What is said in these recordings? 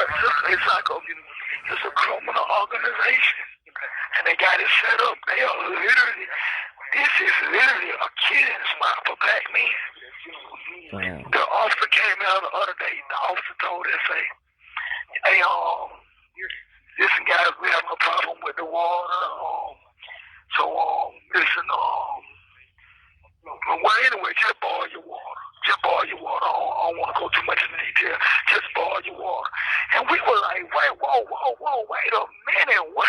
it's a criminal organization, and they got it set up. They are literally, this is literally a killing spot for black men. Wow. The officer came out the other day. The officer told us, hey, listen, guys, we have a problem with the water. Listen, well, anyway, just boil your water. Just boil your water. I don't want to go too much into detail. Just boil your water. And we were like, wait a minute, what?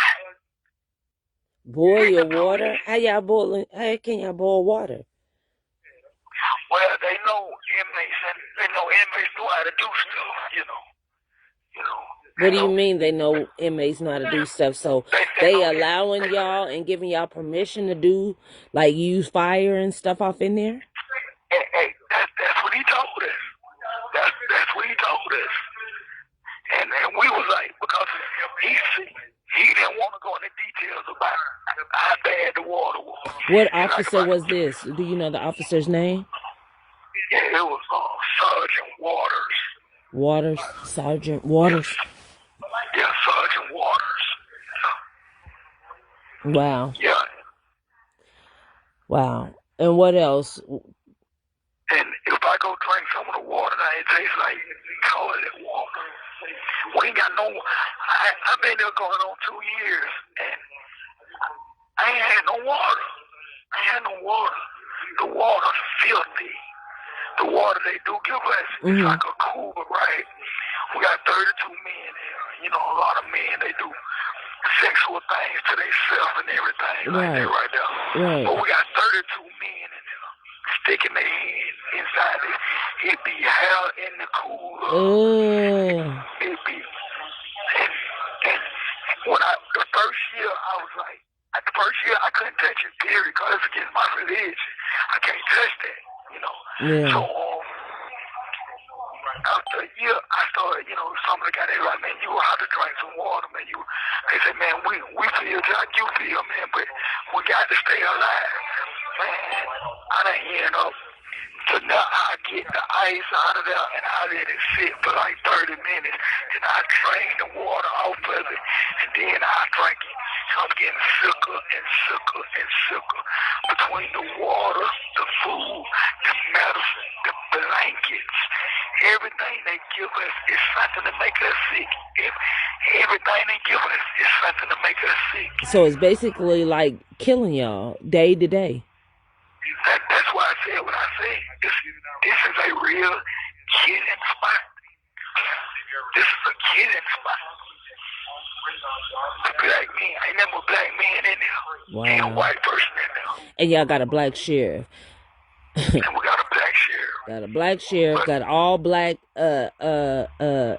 Boil your water? How can y'all boil water? Well, they know inmates know how to do stuff, you know. What do you mean they know inmates know how to do stuff? So they allowing y'all and giving y'all permission to do, like, use fire and stuff off in there? Hey, that's what he told us. That's what he told us. And we was like, because he didn't want to go into details about how bad the water was. What officer was this? Do you know the officer's name? Yeah, it was Sergeant Waters. Sergeant Waters. Yeah, Sergeant Waters. Wow. Yeah. Wow. And what else? And if I go drink some of the water, now it tastes like toilet water. We ain't got no. I've been there going on 2 years, and I ain't had no water. The water's filthy. The water they do give us is like a cooler, right? We got 32 men here. You know, a lot of men, they do sexual things to themselves and everything like that right there. Right. But we got 32 men in there sticking their head inside it. It be hell in the cooler. It be, and when the first year, I was like, the first year I couldn't touch it, period, because it's against my religion. I can't touch that, you know. Yeah. So after a year, I started, some of the guys, they were like, man, you have to drink some water, man. They said, man, we feel just like you feel, man, but we got to stay alive. Man, I done end up. So now I get the ice out of there and I let it sit for like 30 minutes. And I drain the water off of it and then I drink it. So I'm getting sicker and sicker and sicker. Between the water, the food, the medicine, the blankets, everything they give us is something to make us sick. Everything they give us is something to make us sick. So it's basically like killing y'all day to day. That's why I said what I said. This is a real killing spot. This is a killing spot. Black men, ain't never black men in there. Wow. Ain't a white person in there. And y'all got a black sheriff. And we got a black sheriff. Got a black sheriff, got all black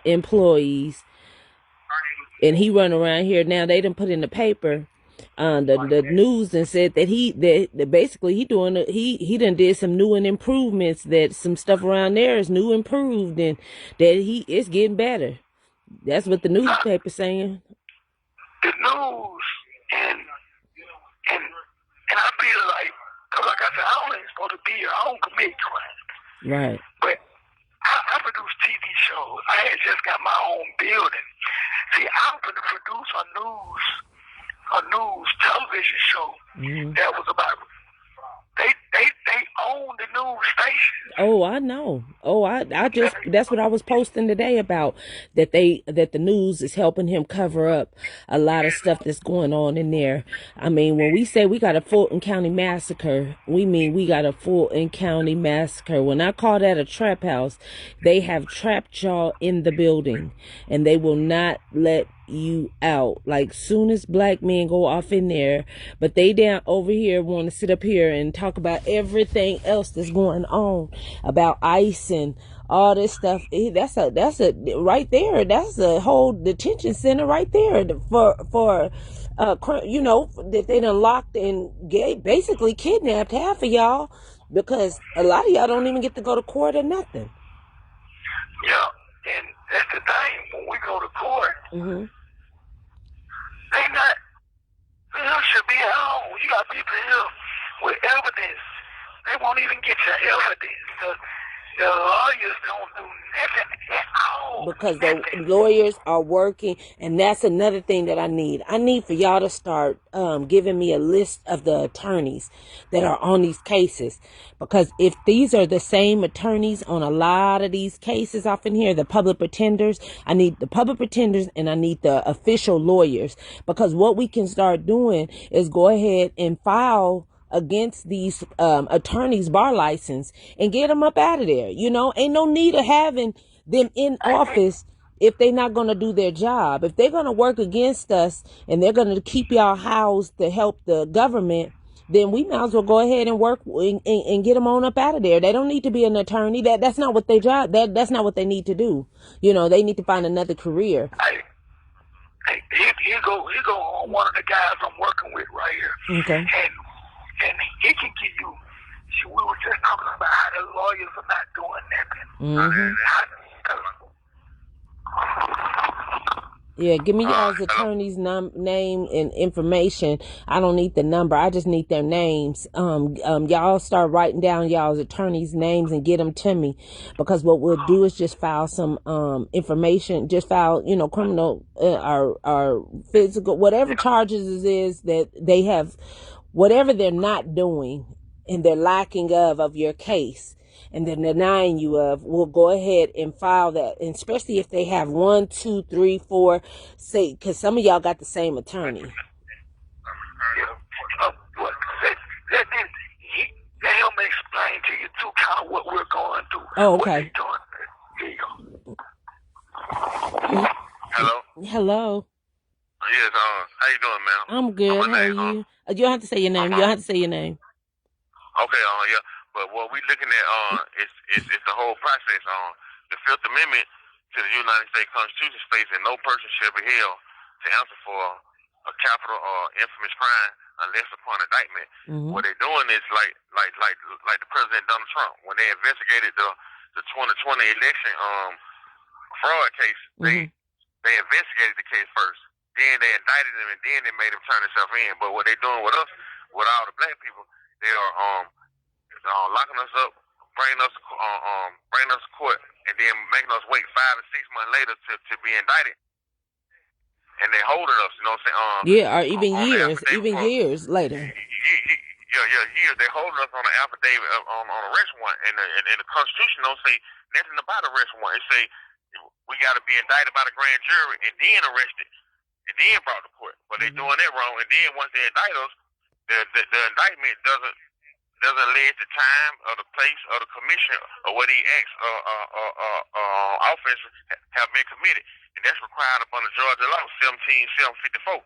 employees. And he run around here. Now they done put in the paper, the news, and said that that basically he done did some new and improvements, that some stuff around there is new improved, and that it's getting better. That's what the newspaper's saying. The news and I feel like, cause like I said, I don't even supposed to be here. I don't commit crimes. Right. But I produce TV shows. I had just got my own building. See, I'm going to produce a news television show that was about. They own the news station. Oh, I know. Oh, that's what I was posting today about, that the news is helping him cover up a lot of stuff that's going on in there. I mean, when we say we got a Fulton County massacre, we mean we got a Fulton County massacre. When I call that a trap house, they have trapped y'all in the building and they will not let you out. Like, soon as black men go off in there, but they down over here want to sit up here and talk about everything else that's going on, about ICE and all this stuff. That's a right there. That's a whole detention center right there for that they done locked and basically kidnapped half of y'all, because a lot of y'all don't even get to go to court or nothing. Yeah, and that's the thing. When we go to court, they should be at home. You got people here with evidence. They won't even get your evidence. The lawyers don't do nothing at all. Because the Nothing. lawyers are working, and that's another thing that I need. I need for y'all to start giving me a list of the attorneys that are on these cases, because if these are the same attorneys on a lot of these cases off in here, the public pretenders, I need the public pretenders and I need the official lawyers, because what we can start doing is go ahead and file against these attorneys' bar license and get them up out of there. You know, ain't no need of having them in office if they're not going to do their job. If they're going to work against us and they're going to keep y'all housed to help the government, then we might as well go ahead and work and get them on up out of there. They don't need to be an attorney. That's not what they job. That's not what they need to do. You know, they need to find another career. Here go on one of the guys I'm working with right here. Okay. And he can give you. We were just talking about how the lawyers are not doing nothing. Yeah, give me y'all's attorney's name and information. I don't need the number. I just need their names. Y'all start writing down y'all's attorney's names and get them to me, because what we'll do is just file some information. Just file, you know, criminal or physical, whatever charges it is that they have, whatever they're not doing and they're lacking of your case, and they're denying you of, we'll go ahead and file that. And especially if they have 1, 2, 3, 4, say, because some of y'all got the same attorney. Let him explain to you too, kind of what we're going through. Oh, okay. Hello. Hello. Yes. How you doing, man? I'm good. How are you? You don't have to say your name. You don't have to say your name. Okay. Yeah. But what we looking at is the whole process. The Fifth Amendment to the United States Constitution states that no person shall be held to answer for a capital or infamous crime unless upon indictment. Mm-hmm. What they're doing is like the President Donald Trump, when they investigated the 2020 election fraud case. Mm-hmm. They investigated the case first, then they indicted him, and then they made him turn himself in. But what they're doing with us, with all the black people, they are locking us up, bringing us to court, and then making us wait 5 or 6 months later to be indicted. And they holding us, you know what I'm saying? Or even years later. Years. They holding us on an affidavit on arrest warrant, and the Constitution don't say nothing about arrest warrant. It say we got to be indicted by the grand jury and then arrested and then brought to court. But they doing that wrong. And then once they indict us, the indictment doesn't allege the time or the place or the commission or what the acts offenses have been committed. And that's required upon the Georgia law 17754.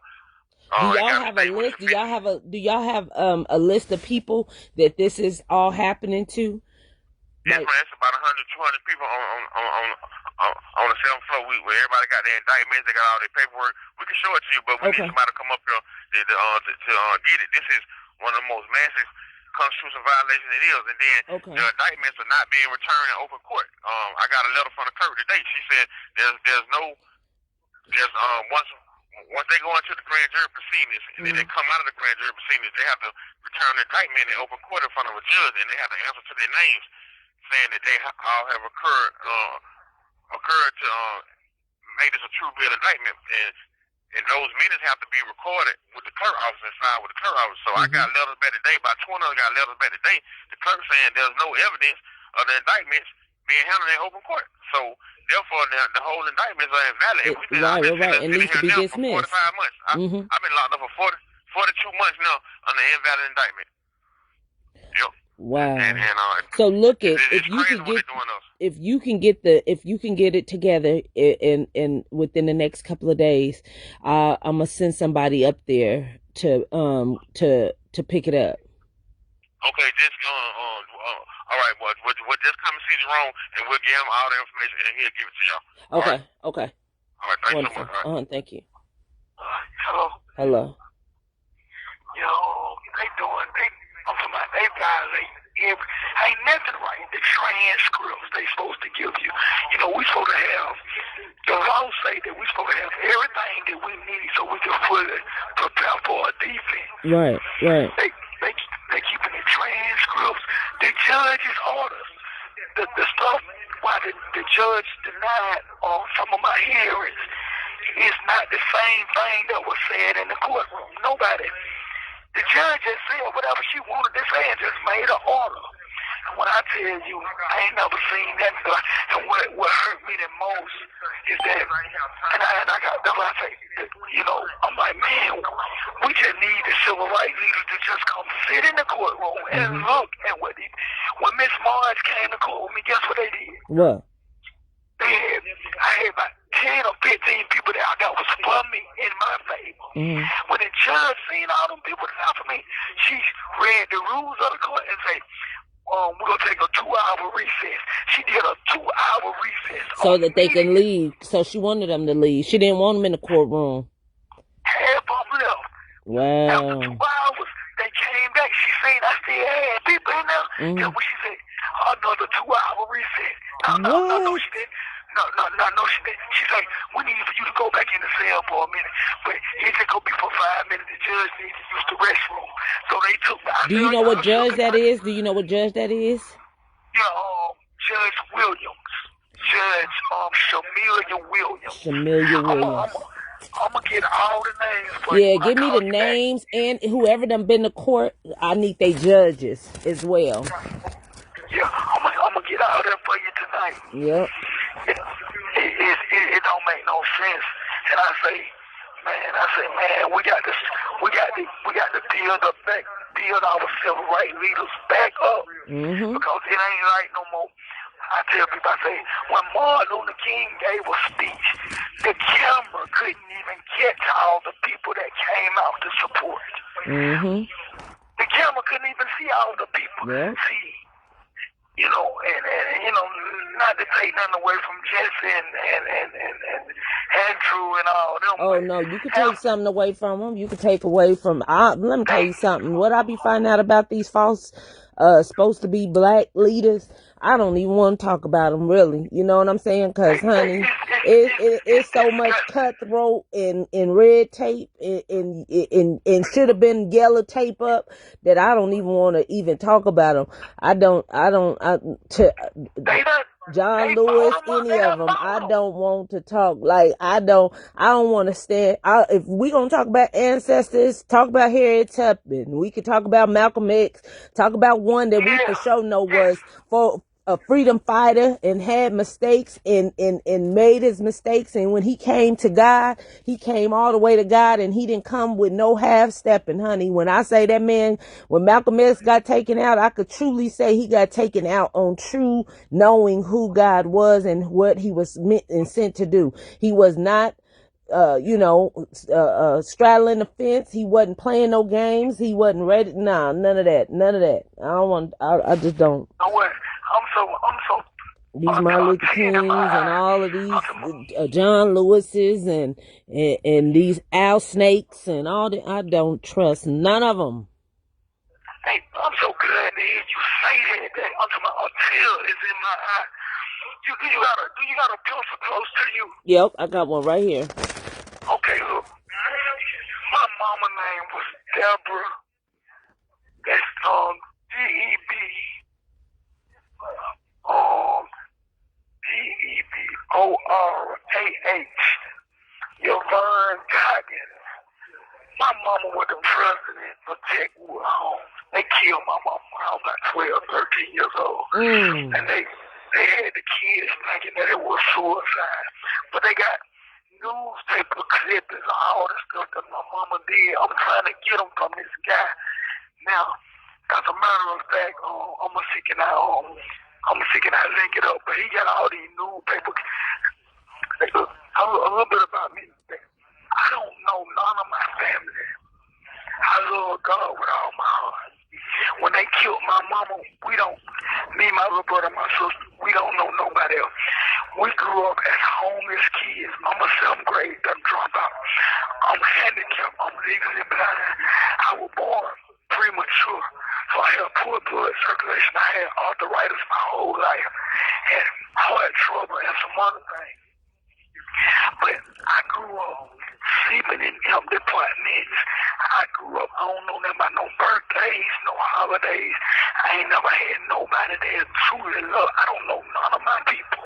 Do y'all have a list? Do y'all have a list of people that this is all happening to? Yes, man. It's about 100, 200 people on the 7th floor. Where everybody got their indictments, they got all their paperwork. We can show it to you, but we need somebody to come up here to get it. This is one of the most massive constitutional violations it is. And then the indictments are not being returned in open court. I got a letter from the clerk today. She said once they go into the grand jury proceedings and then they come out of the grand jury proceedings, they have to return the indictment in open court in front of a judge, and they have to answer to their names, saying that they all have occurred to make this a true bill indictment, and those minutes have to be recorded with the clerk office and signed with the clerk office. So I got letters back today, about 20 of them got letters back today, the clerk saying there's no evidence of the indictments being handled in open court. So therefore the whole indictments are invalid. Right. It needs to be dismissed. 45 months. I've been locked up for 42 months now on the invalid indictment. Yep. Wow. And so look at if you can get it together in within the next couple of days, I'm gonna send somebody up there to pick it up. Okay, just all right. Well, just come and see Jerome, and we'll give him all the information, and he'll give it to y'all. Okay. All right. All right. Thanks so much. All right. Thank you. Hello. Hello. Yo, I'm talking about they violate ain't nothing right. The transcripts they supposed to give you. You know, we supposed to have, the law say that we supposed to have everything that we need so we can fully prepare for a defense. Right. They keeping the transcripts, the judge's orders. the stuff why the judge denied some of my hearings is not the same thing that was said in the courtroom. Nobody. The judge just said whatever she wanted to say and just made an order. And when I tell you, I ain't never seen that. And what hurt me the most is that, and I got, that's why I say, you know, I'm like, man, we just need the civil rights leaders to just come sit in the courtroom and look at what they, when Miss Marge came to court with me, guess what they did? What? I had about 10 or 15 people that I got was for me in my favor. When the judge seen all them people that out for me, she read the rules of the court and said, we're going to take a 2-hour recess. She did a 2-hour recess. So that they can leave. So she wanted them to leave. She didn't want them in the courtroom. Half of them left. Wow. After 2 hours, they came back. She seen I still had people in there. That's what she said. Another 2-hour recess. No, she didn't. No, she didn't. She said, we need for you to go back in the cell for a minute. But it's just going to be for 5 minutes. The judge needs to use the restroom. So they took me. Do you know what judge that is? Do you know what judge that is? Yeah, Judge Williams. Judge Shamilia Williams. Shamilia Williams. I'm going to get all the names for you. Yeah, give me the names and whoever done been to court. I need they judges as well. Yeah, I'm going to get all that for you tonight. Yep. It don't make no sense. And I say, man, we got to build our civil rights leaders back up. Because it ain't right no more. I tell people, I say, when Martin Luther King gave a speech, the camera couldn't even get to all the people that came out to support. The camera couldn't even see all the people. See, you know, and you know, not to take nothing away from Jesse and Andrew and all them. Oh no, you could take something away from them. You could take away from. Let me tell you something. What I be finding out about these false, supposed to be black leaders, I don't even want to talk about them really. You know what I'm saying? Because honey, it's so much cutthroat and red tape and should have been yellow tape up that I don't even want to even talk about them. John Lewis, any of them, I don't want to talk. Like, I don't want to stand. If we gonna talk about ancestors, talk about Harriet Tubman. We could talk about Malcolm X, talk about one that we for sure know was for a freedom fighter and had mistakes and made his mistakes. And when he came to God, he came all the way to God and he didn't come with no half stepping, honey. When I say that man, when Malcolm X got taken out, I could truly say he got taken out on true knowing who God was and what he was meant and sent to do. He was not straddling the fence. He wasn't playing no games. He wasn't ready. Nah, none of that. I just don't. I'm so. These Martin Luther Kings and all of these John Lewis's and these Al Snakes and all that. I don't trust none of them. Hey, I'm so glad to hear you say that. I'm talking about a tear is in my eye. Do you got a pencil close to you? Yep, I got one right here. Okay, look. My mama name was Deborah. That's D-E-B. D-E-B-O-R-A-H. Yvonne Goggins. My mama was the president of Techwood Homes. They killed my mama when I was about 12, 13 years old. And they had the kids thinking that it was suicide. But they got newspaper clippings and all the stuff that my mama did. I'm trying to get them from this guy. Now, as a matter of fact, I'm gonna seek it out, link it up. But he got all these newspaper. A little bit about me. I don't know none of my family. I love God with all my heart. When they killed my mama, me, my little brother, my sister, we don't know nobody else. We grew up as homeless kids. I'm a 7th grade dropout. I'm handicapped. I'm legally blind. I was born premature. So I had poor blood circulation. I had arthritis my whole life. Had heart trouble and some other things. But I grew up sleeping in empty apartments. I grew up, I don't know nothing about no birthdays, no holidays. I ain't never had nobody that truly love. I don't know none of my people.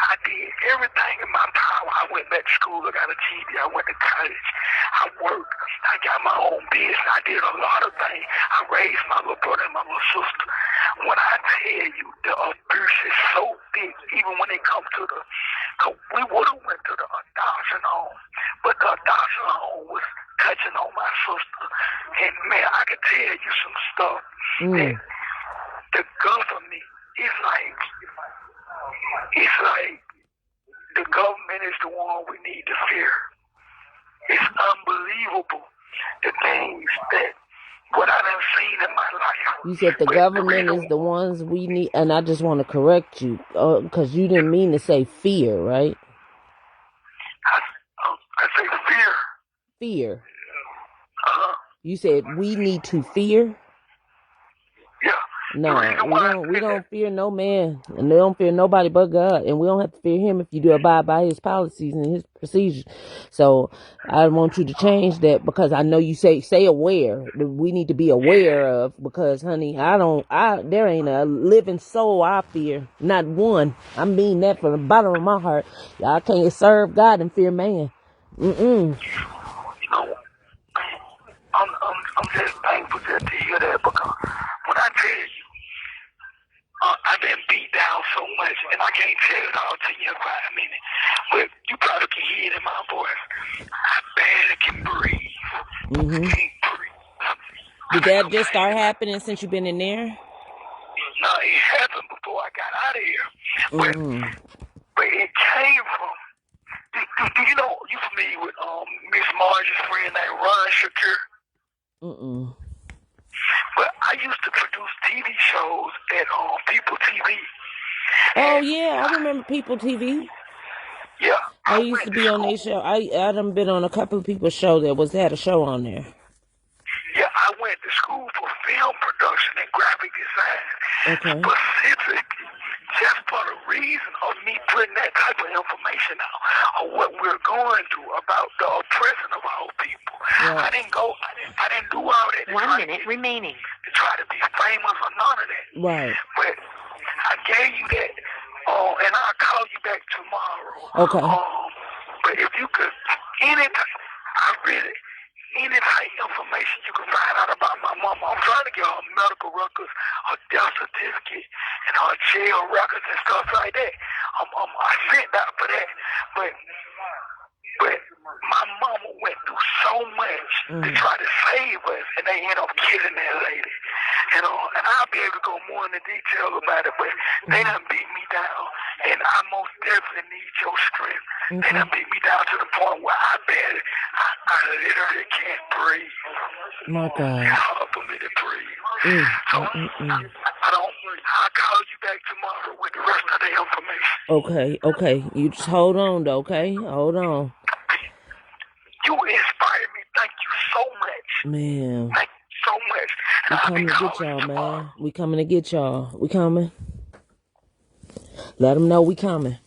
I did everything in my power. I went back to school, I got a GED, I went to college, I worked, I got my own business, I did a lot of things. I raised my little brother and my little sister. When I tell you the abuse is so big, even when it comes to cause we would have went to the adoption home, but the adoption home was touching on my sister. And man, I could tell you some stuff that the government is like, it's like the government is the one we need to fear. It's unbelievable the things that what I done seen in my life. You said the government is the ones we need, and I just want to correct you because you didn't mean to say fear, right? I say fear. Fear. Uh-huh. You said we need to fear? Yeah. No, we don't fear no man, and we don't fear nobody but God, and we don't have to fear him if you do abide by his policies and his procedures. So I want you to change that, because I know you say aware. We need to be aware of, because honey, there ain't a living soul I fear, not one. I mean that from the bottom of my heart. Y'all can't serve God and fear man. You know, I'm just thankful just to hear that, because when I tell you, I've been beat down so much, and I can't tell it all to you in 5 minutes, but you probably can hear it in my voice. I barely can breathe. I can't breathe. Did that just start happening since you've been in there? No, it happened before I got out of here, but it came from. Do you know, you familiar with Miss Marge's friend named Ron Shakir? But I used to produce TV shows at People TV. Oh yeah, I remember People TV. Yeah. I used to be on their show. I done been on a couple of people's show that had a show on there. Yeah, I went to school for film production and graphic design. Okay. Specifically, just for the reason of me putting that type of information out of what we're going through about the oppression of our people. Right. I didn't do all that. 1 minute remaining. To try to be famous or none of that. Right. But I gave you that, and I'll call you back tomorrow. Okay. But if you could, any type information you can find out about my mama. I'm trying to get her medical records, her death certificate, and her jail records and stuff like that. I sent out for that, but my mama went through so much to try to save us, and they end up killing that lady. And I'll be able to go more into detail about it, but they done beat me down, and I most definitely need your strength. They done beat me down to the point where I literally can't breathe. My God. It's hard for me to breathe. So I'll call you back tomorrow with the rest of the information. Okay. You just hold on, though, okay? Hold on. You inspired me. Thank you so much. Man. Thank you so much. We coming to get y'all, man. We coming to get y'all. We coming. Let them know we coming.